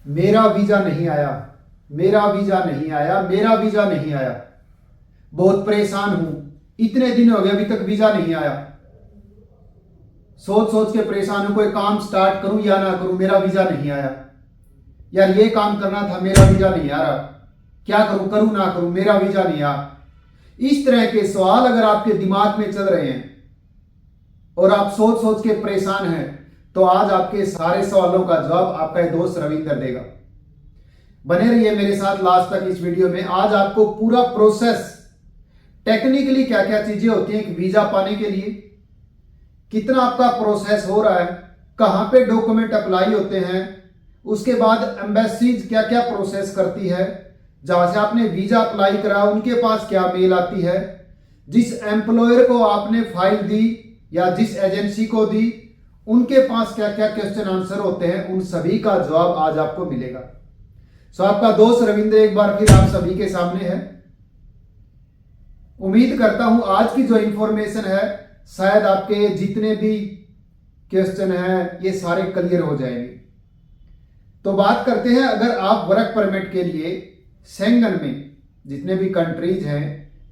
मेरा वीजा नहीं आया, मेरा वीजा नहीं आया, मेरा वीजा नहीं आया, बहुत परेशान हूं, इतने दिन हो गए अभी तक वीजा नहीं आया, सोच सोच के परेशान हूं, कोई काम स्टार्ट करूं या ना करूं, मेरा वीजा नहीं आया, यार ये काम करना था, मेरा वीजा नहीं आ रहा, क्या करूं, करूं ना करूं, मेरा वीजा नहीं आ। इस तरह के सवाल अगर आपके दिमाग में चल रहे हैं और आप सोच सोच के परेशान हैं, तो आज आपके सारे सवालों का जवाब आपका दोस्त रविंदर देगा। बने रहिए मेरे साथ लास्ट तक इस वीडियो में। आज आपको पूरा प्रोसेस, टेक्निकली क्या क्या चीजें होती हैं एक वीजा पाने के लिए, कितना आपका प्रोसेस हो रहा है, कहां पे डॉक्यूमेंट अप्लाई होते हैं, उसके बाद एम्बेसीज क्या क्या प्रोसेस करती है, जहां से आपने वीजा अप्लाई करा उनके पास क्या मेल आती है, जिस एम्प्लॉयर को आपने फाइल दी या जिस एजेंसी को दी उनके पास क्या क्या क्वेश्चन आंसर होते हैं, उन सभी का जवाब आज आपको मिलेगा। सो आपका दोस्त रविंद्र एक बार फिर आप सभी के सामने है। उम्मीद करता हूं आज की जो इंफॉर्मेशन है शायद आपके जितने भी क्वेश्चन हैं ये सारे क्लियर हो जाएंगे। तो बात करते हैं, अगर आप वर्क परमिट के लिए शेंगन में जितने भी कंट्रीज हैं,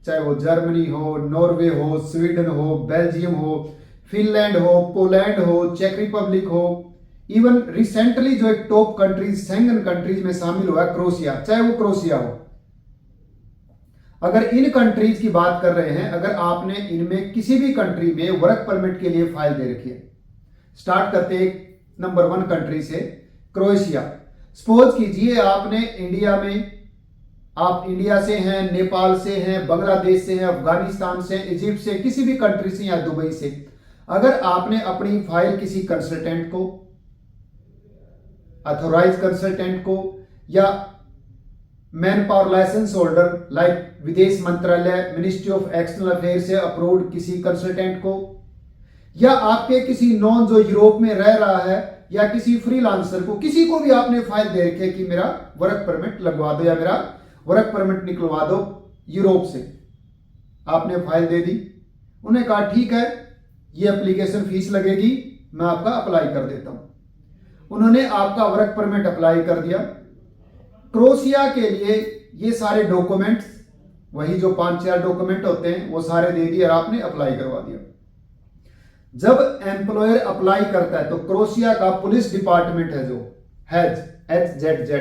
चाहे वो जर्मनी हो, नॉर्वे हो, स्वीडन हो, बेल्जियम हो, फिनलैंड हो, पोलैंड हो, चेक रिपब्लिक हो, इवन रिसेंटली जो एक टॉप कंट्रीज शेंगन कंट्रीज में शामिल हुआ है क्रोएशिया, चाहे वो क्रोएशिया हो, अगर इन कंट्रीज की बात कर रहे हैं, अगर आपने इनमें किसी भी कंट्री में वर्क परमिट के लिए फाइल दे रखी है, स्टार्ट करते हैं नंबर 1 कंट्री से, क्रोएशिया। सपोज कीजिए आपने इंडिया में, आप इंडिया से हैं, नेपाल से हैं, बांग्लादेश से हैं, अफगानिस्तान से, इजिप्ट से, किसी भी कंट्री से या दुबई से, अगर आपने अपनी फाइल किसी कंसल्टेंट को, अथोराइज कंसल्टेंट को या man power licence holder like विदेश मंत्रालय, मिनिस्ट्री ऑफ एक्सटर्नल अफेयर से अप्रूव्ड किसी कंसल्टेंट को, या आपके किसी नॉन जो यूरोप में रह रहा है या किसी फ्रीलांसर को, किसी को भी आपने फाइल दे रखी है कि मेरा वर्क परमिट लगवा दो या मेरा वर्क परमिट निकलवा दो यूरोप से, आपने फाइल दे दी, उन्हें कहा ठीक है ये एप्लीकेशन फीस लगेगी, मैं आपका अप्लाई कर देता हूं, उन्होंने आपका वर्क परमिट अप्लाई कर दिया। क्रोएशिया के लिए ये सारे डॉक्यूमेंट्स, वही जो 5-4 डॉक्यूमेंट होते हैं वो सारे दे दिए और आपने अप्लाई करवा दिया। जब एम्प्लॉयर अप्लाई करता है तो क्रोएशिया का पुलिस डिपार्टमेंट है जो HZZ,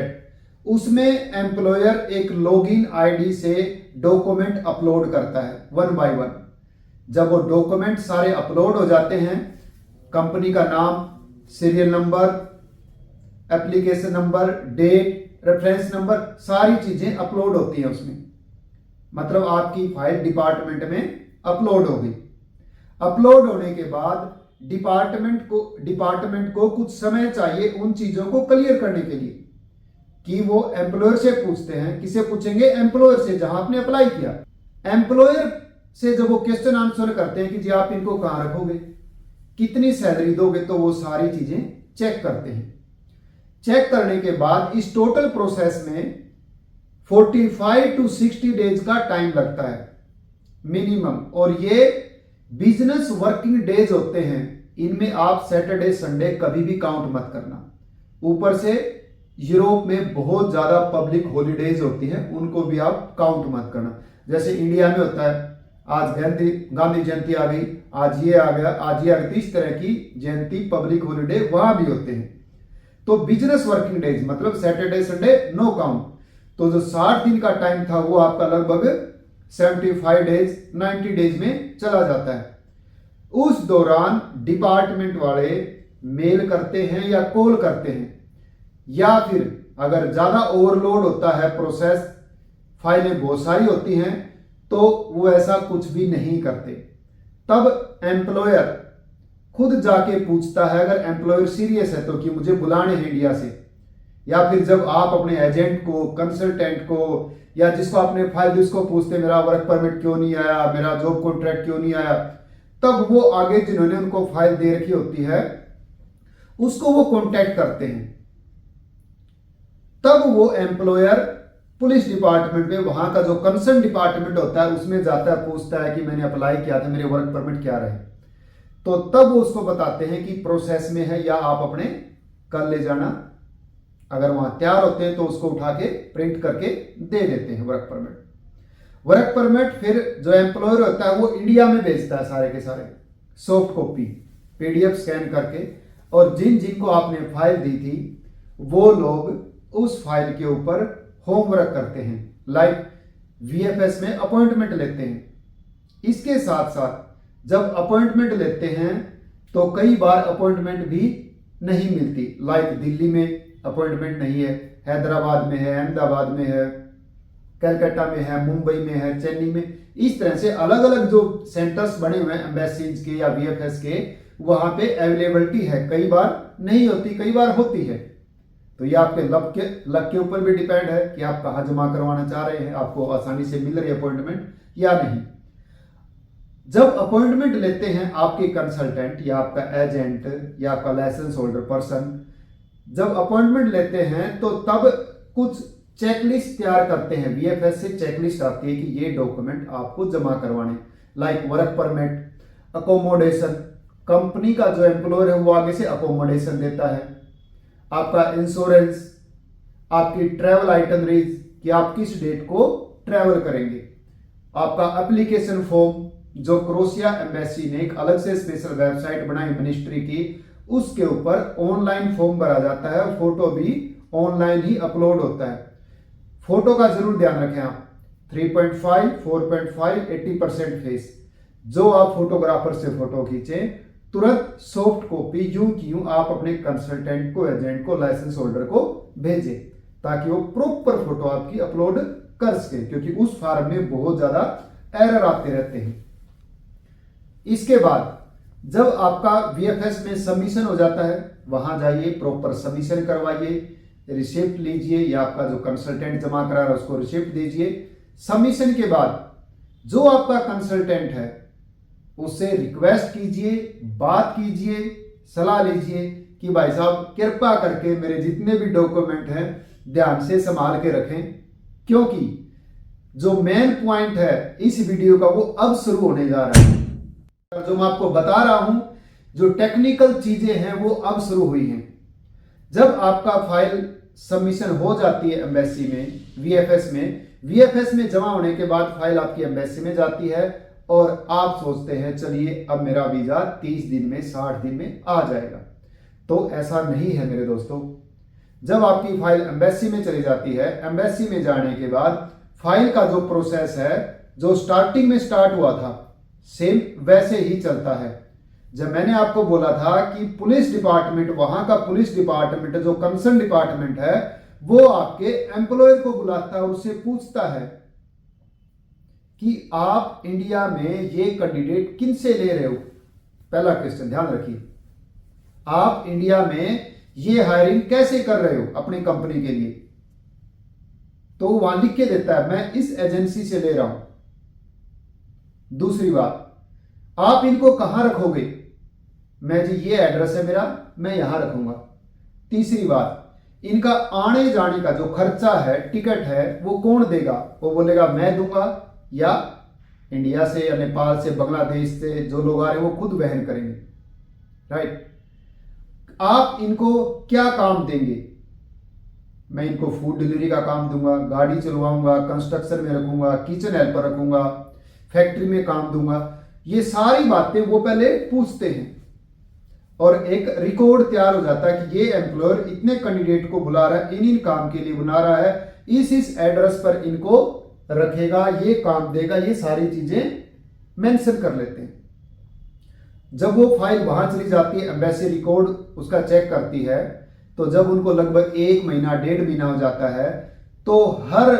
उसमें एम्प्लॉयर एक लॉगिन आईडी से डॉक्यूमेंट अपलोड करता है 1 बाय 1। जब वो डॉक्यूमेंट सारे अपलोड हो जाते हैं, कंपनी का नाम, serial number, application number, date, reference number, सारी चीजें अपलोड होती हैं उसमें, मतलब आपकी फाइल डिपार्टमेंट में अपलोड हो गई। अपलोड होने के बाद डिपार्टमेंट को कुछ समय चाहिए उन चीजों को क्लियर करने के लिए, कि वो एम्प्लॉयर से पूछते हैं, किसे पूछेंगे, एम्प्लॉयर से, जहां आपने अप्लाई किया। एम्प्लॉयर से जब वो क्वेश्चन आंसर करते हैं कि जी आप इनको कहां रखोगे, कितनी सैलरी दोगे, तो वो सारी चीजें चेक करते हैं। चेक करने के बाद इस टोटल प्रोसेस में 45 to 60 डेज का टाइम लगता है मिनिमम, और ये बिजनेस वर्किंग डेज होते हैं, इनमें आप सैटरडे संडे कभी भी काउंट मत करना। ऊपर से यूरोप में बहुत ज्यादा पब्लिक हॉलीडेज होती हैं, उनको भी आप काउंट मत करना। जैसे इंडिया में होता है, आज गांधी जयंती आ गई, आज ये आ गया, आज ये आ गई, इस तरह की जयंती, पब्लिक हॉलीडे वहां भी होते हैं। तो बिजनेस वर्किंग डेज मतलब सैटरडे संडे नो काउंट। तो जो 60 दिन का टाइम था वो आपका लगभग 75 डेज 90 डेज में चला जाता है। उस दौरान डिपार्टमेंट वाले मेल करते हैं या कॉल करते हैं, या फिर अगर ज्यादा ओवरलोड होता है प्रोसेस, फाइलें बहुत सारी होती हैं, तो वो ऐसा कुछ भी नहीं करते। तब एम्प्लॉयर खुद जाके पूछता है, अगर एम्प्लॉयर सीरियस है तो, कि मुझे बुलाने हैं इंडिया से, या फिर जब आप अपने एजेंट को, कंसल्टेंट को, या जिसको आपने फाइल दी उसको पूछते मेरा वर्क परमिट क्यों नहीं आया, मेरा जॉब कॉन्ट्रैक्ट क्यों नहीं आया, तब वो आगे जिन्होंने उनको फाइल दे रखी होती है उसको वो कॉन्टैक्ट करते हैं। तब वो एम्प्लॉयर पुलिस डिपार्टमेंट में, वहां का जो कंसर्न डिपार्टमेंट होता है उसमें जाता है, पूछता है कि मैंने अप्लाई किया था, मेरे वर्क परमिट क्या रहे। तो तब वो उसको बताते हैं कि प्रोसेस में है या आप अपने कल ले जाना अगर वहां तैयार होते हैं तो उसको उठा के प्रिंट करके दे देते हैं वर्क परमिट। वर्क परमिट फिर जो एम्प्लॉयर होता है वो इंडिया में भेजता है सारे के सारे सॉफ्ट कॉपी पीडीएफ स्कैन करके, और जिन जिनको आपने फाइल दी थी वो लोग उस फाइल के ऊपर होमवर्क करते हैं, लाइक वीएफएस में अपॉइंटमेंट लेते हैं। इसके साथ साथ जब अपॉइंटमेंट लेते हैं तो कई बार अपॉइंटमेंट भी नहीं मिलती, लाइक दिल्ली में अपॉइंटमेंट नहीं है, हैदराबाद में है, अहमदाबाद में है, कलकत्ता में है, मुंबई में है, चेन्नई में, इस तरह से अलग अलग जो सेंटर्स बने हुए हैं एम्बेसीज के या वीएफएस के, वहां पे अवेलेबिलिटी है, कई बार नहीं होती, कई बार होती है। तो ये आपके लक के ऊपर भी डिपेंड है कि आप कहाँ जमा करवाना चाह रहे हैं, आपको आसानी से मिल रही है अपॉइंटमेंट या नहीं। जब अपॉइंटमेंट लेते हैं आपके कंसल्टेंट या आपका एजेंट या आपका लाइसेंस होल्डर पर्सन, जब अपॉइंटमेंट लेते हैं तो तब कुछ चेकलिस्ट तैयार करते हैं, वीएफएस से चेकलिस्ट आती है कि ये डॉक्यूमेंट आपको जमा करवाने, like work permit, accommodation, company का जो एम्प्लॉयर है वो आगे से अकोमोडेशन देता है, आपका इंश्योरेंस, आपकी ट्रैवल आइटनरीज कि आप किस डेट को ट्रैवल करेंगे, आपका एप्लीकेशन फॉर्म जो क्रोशिया एम्बेसी ने एक अलग से स्पेशल वेबसाइट बनाई मिनिस्ट्री की, उसके ऊपर ऑनलाइन फॉर्म भरा जाता है, फोटो भी ऑनलाइन ही अपलोड होता है। फोटो का जरूर ध्यान रखें आप, 3.5, 4.5, 80% फेस। जो आप फोटोग्राफर से फोटो खींचे तुरंत सॉफ्ट कॉपी यूं की यूं आप अपने कंसल्टेंट को, एजेंट को, लाइसेंस होल्डर को भेजें, ताकि वो प्रॉपर फोटो आपकी अपलोड कर सके, क्योंकि उस फार्म में बहुत ज्यादा एरर आते रहते हैं। इसके बाद जब आपका वीएफएस में सबमिशन हो जाता है, वहां जाइए, प्रॉपर सबमिशन करवाइए, रिसिप्ट लीजिए या आपका जो कंसल्टेंट जमा करा रहा है उसको रिसिप्ट दीजिए। सबमिशन के बाद जो आपका कंसल्टेंट है उससे रिक्वेस्ट कीजिए, बात कीजिए, सलाह लीजिए कि भाई साहब कृपा करके मेरे जितने भी डॉक्यूमेंट हैं ध्यान से संभाल के रखें, क्योंकि जो मेन पॉइंट है इस वीडियो का वो अब शुरू होने जा रहा है। जो मैं आपको बता रहा हूं, जो टेक्निकल चीजें हैं वो अब शुरू हुई हैं। जब आपका फाइल सबमिशन हो जाती है एम्बेसी में, वीएफएस में जमा होने के बाद फाइल आपकी एम्बेसी में जाती है और आप सोचते हैं चलिए अब मेरा वीजा 30 दिन में, 60 दिन में आ जाएगा। तो ऐसा नहीं है मेरे दोस्तों। जब आपकी फाइल एम्बेसी में चली जाती है, एम्बेसी में जाने के बाद फाइल का जो प्रोसेस है, जो स्टार्टिंग में स्टार्ट हुआ था, सेम वैसे ही चलता है। जब मैंने आपको बोला था कि पुलिस डिपार्टमेंट, वहां का पुलिस डिपार्टमेंट जो कंसर्न डिपार्टमेंट है, वो आपके एम्प्लॉयर को बुलाता है और उससे पूछता है कि आप इंडिया में ये कैंडिडेट किन से ले रहे हो। पहला क्वेश्चन ध्यान रखिए, आप इंडिया में ये हायरिंग कैसे कर रहे हो अपनी कंपनी के लिए। तो वहां लिख के देता है मैं इस एजेंसी से ले रहा हूं। दूसरी बात, आप इनको कहां रखोगे, मैं जी ये एड्रेस है मेरा, मैं यहां रखूंगा। तीसरी बात, इनका आने जाने का जो खर्चा है, टिकट है, वो कौन देगा, वो बोलेगा मैं दूंगा, या इंडिया से या नेपाल से, बांग्लादेश से जो लोग आ रहे हैं वो खुद वहन करेंगे, राइट। आप इनको क्या काम देंगे, मैं इनको फूड डिलीवरी का काम दूंगा, गाड़ी चलवाऊंगा, कंस्ट्रक्शन में रखूंगा, किचन हेल्पर रखूंगा, फैक्ट्री में काम दूंगा। ये सारी बातें वो पहले पूछते हैं और एक रिकॉर्ड तैयार हो जाता है कि ये एम्प्लॉयर इतने कैंडिडेट को बुला रहा है, इन काम के लिए बुला रहा है, इस एड्रेस पर इनको रखेगा, ये काम देगा, ये सारी चीजें मेंशन कर लेते हैं। जब वो फाइल वहां चली जाती है, एम्बेसी रिकॉर्ड उसका चेक करती है, तो जब उनको लगभग 1 महीना 1.5 महीना हो जाता है, तो हर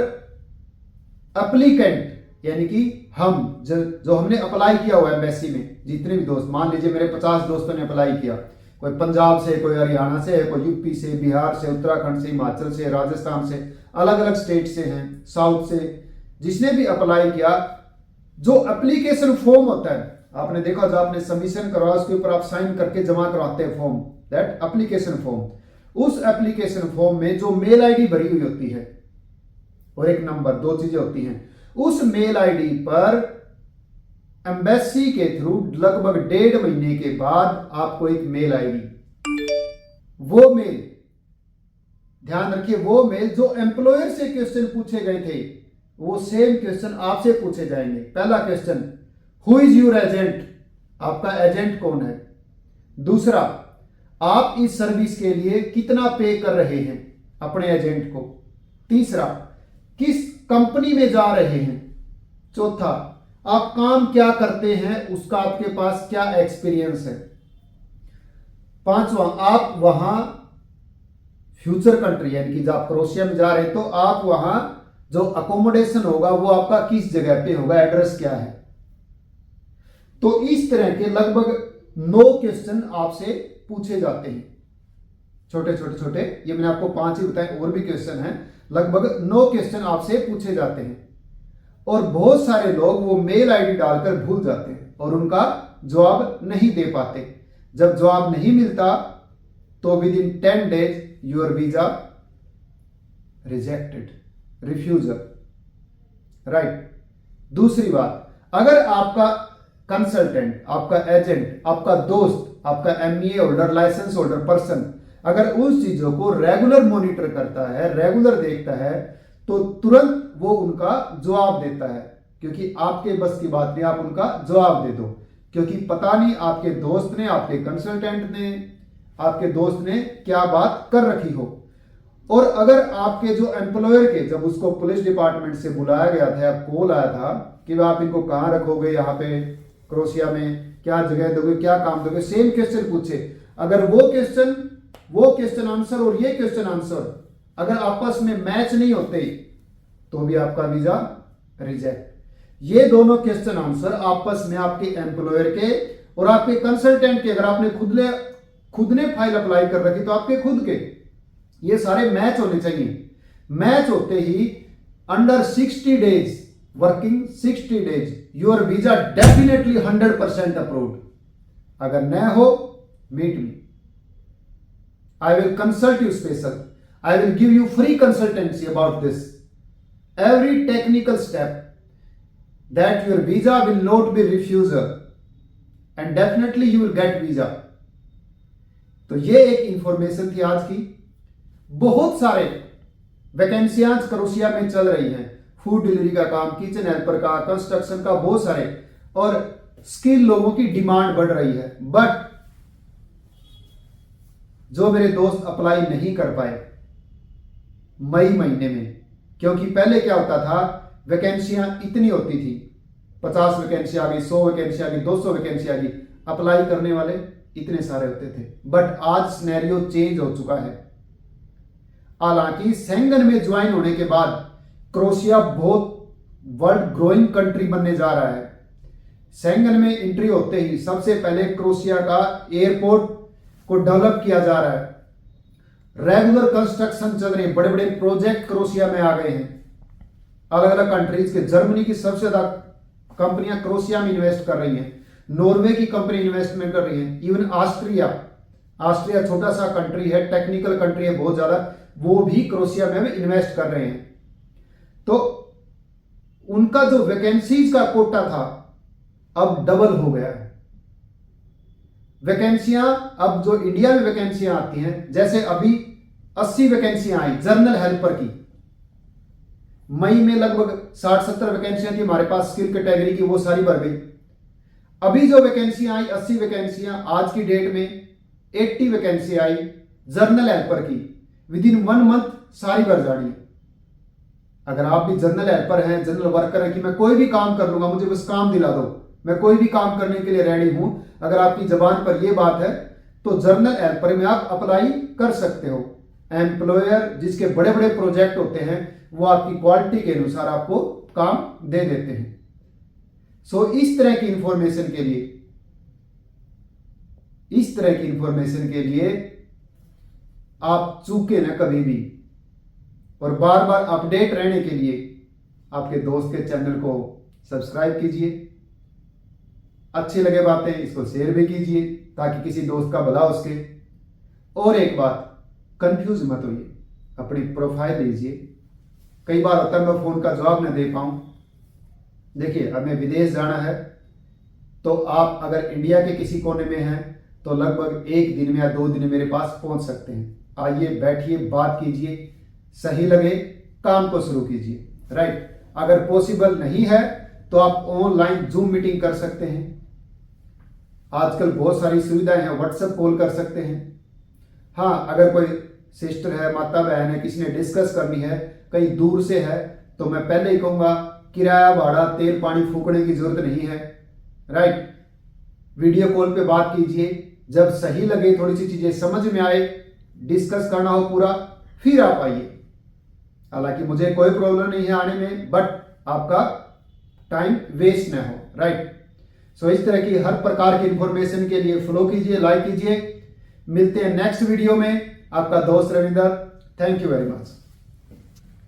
एप्लीकेंट यानी कि हम जो हमने अप्लाई किया हुआ एम्बेसी में, जितने भी दोस्त, मान लीजिए मेरे 50 दोस्तों ने अप्लाई किया, कोई पंजाब से, कोई हरियाणा से, कोई यूपी से, बिहार से, उत्तराखंड से, हिमाचल से, राजस्थान से, अलग अलग स्टेट से हैं, साउथ से, जिसने भी अप्लाई किया, जो एप्लीकेशन फॉर्म होता है, आपने देखा जो आपने सबमिशन करवाया उसके ऊपर आप साइन करके जमा करवाते हैं फॉर्म, दैट एप्लीकेशन फॉर्म। उस एप्लीकेशन फॉर्म में जो मेल आईडी भरी हुई होती है और एक नंबर, 2 चीजें होती हैं, उस मेल आईडी पर एम्बेसी के थ्रू लगभग 1.5 महीने के बाद आपको एक मेल आएगी। वो मेल ध्यान रखिए, वो मेल जो एम्प्लॉयर से क्वेश्चन पूछे गए थे वो सेम क्वेश्चन आपसे पूछे जाएंगे। पहला question, who is your agent, आपका एजेंट कौन है। दूसरा, आप इस सर्विस के लिए कितना पे कर रहे हैं अपने एजेंट को। तीसरा, किस कंपनी में जा रहे हैं। चौथा, आप काम क्या करते हैं, उसका आपके पास क्या एक्सपीरियंस है। पांचवा, आप वहां फ्यूचर कंट्री यानी कि जब आप क्रोएशिया में जा रहे हैं तो आप वहां जो अकोमोडेशन होगा वो आपका किस जगह पे होगा, एड्रेस क्या है। तो इस तरह के लगभग 9 क्वेश्चन आपसे पूछे जाते हैं, छोटे छोटे छोटे। ये मैंने आपको 5 ही बताए, और भी क्वेश्चन हैं। लगभग 9 क्वेश्चन आपसे पूछे जाते हैं और बहुत सारे लोग वो मेल आईडी डालकर भूल जाते हैं और उनका जवाब नहीं दे पाते। जब जवाब नहीं मिलता तो with in 10 days your visa rejected, refusal, right. दूसरी बात, अगर आपका कंसल्टेंट, आपका एजेंट, आपका दोस्त, आपका MEA holder, licence holder person अगर उस चीजों को रेगुलर मॉनिटर करता है, रेगुलर देखता है, तो तुरंत वो उनका जवाब देता है, क्योंकि आपके बस की बात नहीं, आप उनका जवाब दे दो, क्योंकि पता नहीं आपके दोस्त ने, आपके कंसल्टेंट ने, आपके दोस्त ने क्या बात कर रखी हो। और अगर आपके जो एम्प्लॉयर के, जब उसको पुलिस डिपार्टमेंट से बुलाया गया था, कॉल आया था कि आप इनको कहां रखोगे, यहाँ पे क्रोएशिया में क्या जगह दोगे, क्या काम दोगे, सेम क्वेश्चन पूछे। अगर वो क्वेश्चन आंसर और ये क्वेश्चन आंसर अगर आपस में मैच नहीं होते तो भी आपका वीजा रिजेक्ट। ये दोनों क्वेश्चन आंसर आपस में आपके एम्प्लॉयर के और आपके कंसल्टेंट के, अगर आपने खुद ने फाइल अप्लाई कर रखी तो आपके खुद के, ये सारे मैच होने चाहिए। मैच होते ही under 60 days, working 60 days, your visa definitely 100% approved. अगर न हो, meet me, I will consult you special, I will give you free consultancy about this. Every technical step that your visa will not be refusal and definitely you will get visa. तो ये एक information थी आज की। बहुत सारे वैकेंसियां Croatia में चल रही हैं, फूड डिलीवरी का काम, किचन हेल्पर का, कंस्ट्रक्शन का, बहुत सारे, और स्किल लोगों की डिमांड बढ़ रही है। बट जो मेरे दोस्त अप्लाई नहीं कर पाए मई महीने में, क्योंकि पहले क्या होता था, वैकेंसियां इतनी होती थी, 50 वैकेंसी आ गई, 100 वैकेंसी आ गई, 200 वैकेंसी आ गई, अप्लाई करने वाले इतने सारे होते थे। बट आज सिनेरियो चेंज हो चुका है। हालांकि शेंगन में ज्वाइन होने के बाद क्रोएशिया बहुत वर्ल्ड ग्रोइंग कंट्री बनने जा रहा है। शेंगन में एंट्री होते ही सबसे पहले क्रोएशिया का एयरपोर्ट को डेवलप किया जा रहा है, रेगुलर कंस्ट्रक्शन चल रही है, बड़े बड़े प्रोजेक्ट क्रोएशिया में आ गए हैं। अलग अलग कंट्रीज के, जर्मनी की सबसे ज्यादा कंपनियां क्रोएशिया में इन्वेस्ट कर रही हैं, नॉर्वे की कंपनी इन्वेस्टमेंट कर रही है, इवन ऑस्ट्रिया छोटा सा कंट्री है, टेक्निकल कंट्री है बहुत ज्यादा, वो भी क्रोएशिया में इन्वेस्ट कर रहे हैं। तो उनका जो वैकेंसीज का कोटा था अब डबल हो गया है। वैकेंसियां अब जो इंडिया में वैकेंसियां आती हैं, जैसे अभी 80 वैकेंसियां आई जर्नल हेल्पर की, मई में लगभग 60-70 वैकेंसियां थी हमारे पास स्किल कैटेगरी की, वो सारी भर गई। अभी जो वैकेंसियां आई 80 वैकेंसियां, आज की डेट में 80 वैकेंसी आई जर्नल हेल्पर की, विद इन 1 मंथ सारी भर जानी है। अगर आप भी जर्नल हेल्पर हैं, जनरल वर्कर हैं कि मैं कोई भी काम कर लूंगा, मुझे बस काम दिला दो, मैं कोई भी काम करने के लिए रेडी हूं, अगर आपकी जबान पर यह बात है तो जर्नल हेल्पर में आप अप्लाई कर सकते हो। एम्प्लॉयर जिसके बड़े बड़े प्रोजेक्ट होते हैं वो आपकी क्वालिटी के अनुसार आपको काम दे देते हैं। सो इस तरह की इंफॉर्मेशन के लिए आप चूके ना कभी भी, और बार बार अपडेट रहने के लिए आपके दोस्त के चैनल को सब्सक्राइब कीजिए। अच्छी लगे बातें इसको शेयर भी कीजिए ताकि किसी दोस्त का भला हो सके। और एक बात, कंफ्यूज मत होइए, अपनी प्रोफाइल लीजिए। कई बार होता है मैं फोन का जवाब न दे पाऊं। देखिए, हमें विदेश जाना है तो आप अगर इंडिया के किसी कोने में हैं तो लगभग 1 दिन में या 2 दिन में मेरे पास पहुंच सकते हैं। आइए बैठिए, बात कीजिए, सही लगे काम को शुरू कीजिए, राइट। अगर पॉसिबल नहीं है तो आप ऑनलाइन जूम मीटिंग कर सकते हैं। आजकल बहुत सारी सुविधाएं हैं, व्हाट्सएप कॉल कर सकते हैं। हाँ, अगर कोई सिस्टर है, माता बहन है, किसी ने डिस्कस करनी है, कहीं दूर से है, तो मैं पहले ही कहूंगा किराया भाड़ा तेल पानी फूकने की जरूरत नहीं है, राइट। वीडियो कॉल पे बात कीजिए, जब सही लगे, थोड़ी सी चीजें समझ में आए, डिस्कस करना हो पूरा, फिर आप आइए। हालांकि मुझे कोई प्रॉब्लम नहीं है आने में, बट आपका टाइम वेस्ट ना हो, राइट। सो इस तरह की हर प्रकार की इंफॉर्मेशन के लिए फॉलो कीजिए, लाइक कीजिए। मिलते हैं नेक्स्ट वीडियो में। आपका दोस्त Ravinder, thank you very much.